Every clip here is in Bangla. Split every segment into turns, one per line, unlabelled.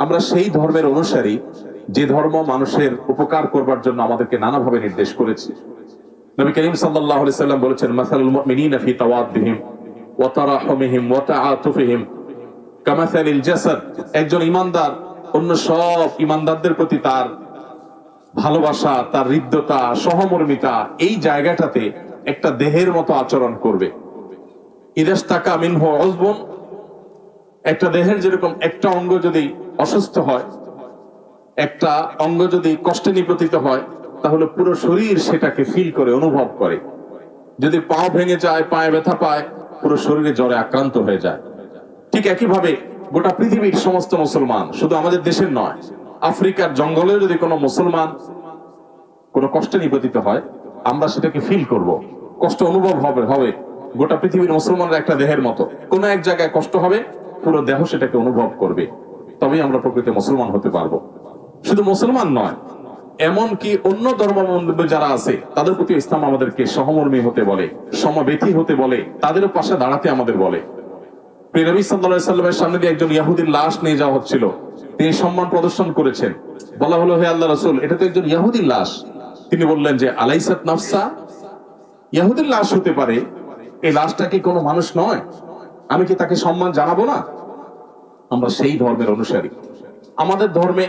আমরা সেই ধর্মের অনুসারী যে ধর্ম মানুষের উপকার করবার জন্য আমাদেরকে নানাভাবে নির্দেশ করেছে। নবী করিম সাল্লাল্লাহু আলাইহি সাল্লাম বলেছেন, মাসালুল মুমিনিনা ফি তাওয়াদ্দিহিম ওয়া তারাহুমিহিম ওয়া তাআতুফিহিম কামাসালিল জাসাদ। একজন ঈমানদার অন্য সব ঈমানদারদের প্রতি তার ভালোবাসা, তার হৃদ্যতা, সহমর্মিতা, এই জায়গাটাতে একটা দেহের মতো আচরণ করবে। ইদাস্তাকা মিনহু উযবুন, একটা দেহের যেরকম একটা অঙ্গ যদি অসুস্থ হয়, একটা অঙ্গ যদি কষ্টে নিপতিত হয়, তাহলে পুরো শরীর সেটাকে ফিল করে, অনুভব করে। যদি পা ভেঙে যায়, পায়ে ব্যথা পায়, পুরো শরীরে জ্বরে আক্রান্ত হয়ে যায়। ঠিক একইভাবে গোটা পৃথিবীর সমস্ত মুসলমান, শুধু আমাদের দেশের নয়, আফ্রিকার জঙ্গলেও যদি কোনো মুসলমান কোনো কষ্টে নিপতিত হয়, আমরা সেটাকে ফিল করব, কষ্ট অনুভব হবে। গোটা পৃথিবীর মুসলমানরা একটা দেহের মতো, কোনো এক জায়গায় কষ্ট হবে, পুরো দেহ সেটাকে অনুভব করবে। তবেই আমরা প্রকৃত মুসলমান হতে পারবো। শুধু মুসলমান নয়, এমনকি অন্য ধর্মাবলম্বী যারা আছে তাদের প্রতি ইসলাম আমাদেরকে সহমর্মী হতে বলে, সমবেথী হতে বলে, তাদের পাশে দাঁড়াতে আমাদের বলে। প্রিয় নবী সাল্লাল্লাহু আলাইহি সাল্লামের সামনে দিয়ে একজন ইহুদির লাশ নিয়ে যাওয়া হচ্ছিল, তিনি সম্মান প্রদর্শন করেছেন। বলা হলো, হে আল্লাহর রাসূল, এটা তো একজন ইহুদির লাশ। তিনি বললেন যে, আলাইসাত নাফসা, ইহুদির লাশ হতে পারে, এই লাশটা কি কোনো মানুষ নয়? আমি কি তাকে সম্মান জানাবো না? আমরা সেই ধর্মের অনুসারী। আমাদের ধর্মে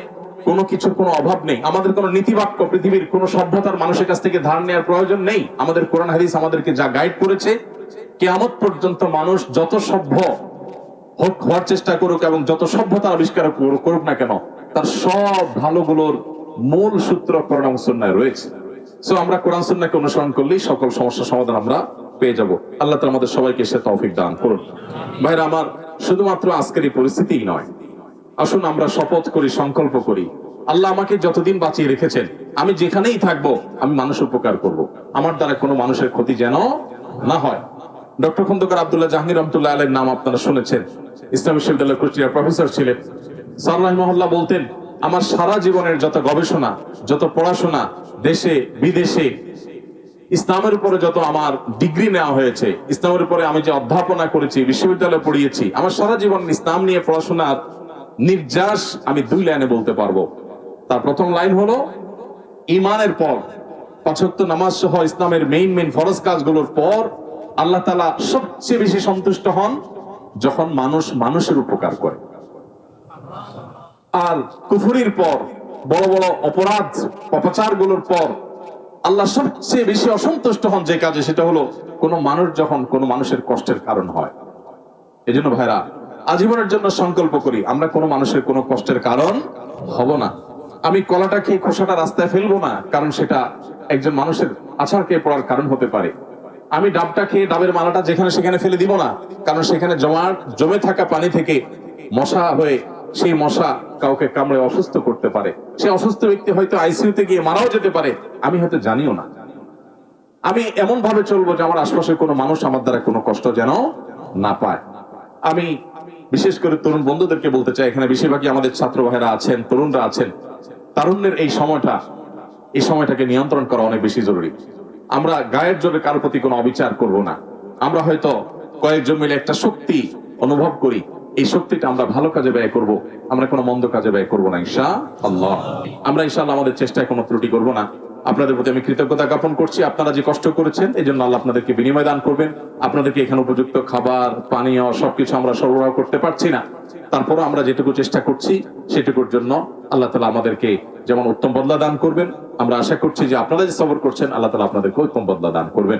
কোনো কিছুর কোনো অভাব নেই। আমাদের কোনো নীতিবাক্য পৃথিবীর কোনো সভ্যতার মানুষের কাছ থেকে ধার নেওয়ার প্রয়োজন নেই। আমাদের কোরআন হাদিস আমাদেরকে যা গাইড করেছে, কিয়ামত পর্যন্ত মানুষ যত সভ্য হওয়ার চেষ্টা করুক এবং যত সভ্যতা আবিষ্কার করুক না কেন, তার সব ভালোগুলোর মূল সূত্র কোরআন এবং সুন্নাহয় রয়েছে। সো আমরা কোরআন সুন্নাহকে অনুসরণ করলেই সকল সমস্যার সমাধান আমরা পেয়ে যাব। আল্লাহ তাআলা আমাদের সবাইকে সে তৌফিক দান করুন। ভাইরা আমার, শুধুমাত্র আজকের এই পরিস্থিতিই নয়, আসুন আমরা শপথ করি, সংকল্প করি, আল্লাহ আমাকে যতদিন বাঁচিয়ে রেখেছেন, আমি যেখানেই থাকবো আমি মানুষের উপকার করব। আমার দ্বারা কোনো মানুষের ক্ষতি যেন না হয়। ডক্টর খন্দকার আব্দুল্লাহ জাহাঙ্গীর রহমতুল্লাহ আলাইহির নাম আপনারা শুনেছেন। ইসলামী বিশ্ববিদ্যালয়ের কুষ্টিয়ার প্রফেসর ছিলেন। স্যার রাহিমাহুল্লাহ বলতেন, আমার সারা জীবনের যত গবেষণা, যত পড়াশোনা, দেশে বিদেশে ইসলামের উপরে যত আমার ডিগ্রি নেওয়া হয়েছে, ইসলামের উপরে আমি যে অধ্যাপনা করেছি, বিশ্ববিদ্যালয়ে পড়িয়েছি, আমার সারা জীবন ইসলাম নিয়ে পড়াশোনার নির্যাস আমি 2 লাইনে বলতে পারবো। তার প্রথম লাইন হলো, ঈমানের পর, 5 ওয়াক্ত নামাজ সহ ইসলামের মেইন ফরজ কাজগুলোর পর আল্লাহ তাআলা সবচেয়ে বেশি সন্তুষ্ট হন যখন মানুষ মানুষের উপকার করে। আর কুফরির পর, বড় বড় অপরাধ অপচারগুলোর পর আল্লাহ সবচেয়ে বেশি অসন্তুষ্ট হন যে কাজে, সেটা হলো কোন মানুষ যখন কোন মানুষের কষ্টের কারণ হয়। এজন্য ভাইরা, আজীবনের জন্য সংকল্প করি, আমরা কোনো মানুষের কোনো কষ্টের কারণ হব না। আমি কলাটা খেয়ে খোসাটা রাস্তায় ফেলবো না, কারণ সেটা একজন মানুষের আছাড় খেয়ে পড়ার কারণ হতে পারে। আমি ডাবটা খেয়ে ডাবের মালাটা যেখানে সেখানে ফেলে দিব না, কারণ সেখানে জমে থাকা পানি থেকে মশা হয়ে সেই মশা কাউকে কামড়ে অসুস্থ করতে পারে। সে অসুস্থ ব্যক্তি হয়তো আইসিইউতে গিয়ে মারাও যেতে পারে, আমি হয়তো জানিও না। আমি এমন ভাবে চলবো যে আমার আশপাশের কোনো মানুষ আমার দ্বারা কোনো কষ্ট যেন না পায়। আমি বিশেষ করে তরুণ বন্ধুদেরকে বলতে চাই, এখানে বেশিরভাগই আমাদের ছাত্র ভাইরা আছেন, তরুণরা আছেন। তারুণ্যের এই সময়টাকে নিয়ন্ত্রণ করা অনেক বেশি জরুরি। আমরা গায়ের জোরে কারোর প্রতি কোনো অবিচার করব না। আমরা হয়তো কয়েকজন মিলে একটা শক্তি অনুভব করি, এই শক্তিটা আমরা ভালো কাজে ব্যয় করব, আমরা কোনো মন্দ কাজে ব্যয় করব না ইনশাআল্লাহ। আমরা ইনশাআল্লাহ আমাদের চেষ্টায় কোনো ত্রুটি করব না। আপনাদের প্রতি আমি কৃতজ্ঞতা জ্ঞাপন করছি। আপনারা যে কষ্ট করেছেন, এই জন্য আল্লাহ আপনাদেরকে বিনিময় দান করবেন। আপনাদেরকে এখানে উপযুক্ত খাবার, পানীয় সবকিছু আমরা সরবরাহ করতে পারছি না, তারপরও আমরা যেটুকু চেষ্টা করছি সেটুকুর জন্য আল্লাহ তাআলা আমাদেরকে যেমন উত্তম বদলা দান করবেন, আমরা আশা করছি যে আপনারা যে সবর করছেন, আল্লাহ তাআলা আপনাদেরকে উত্তম বদলা দান করবেন।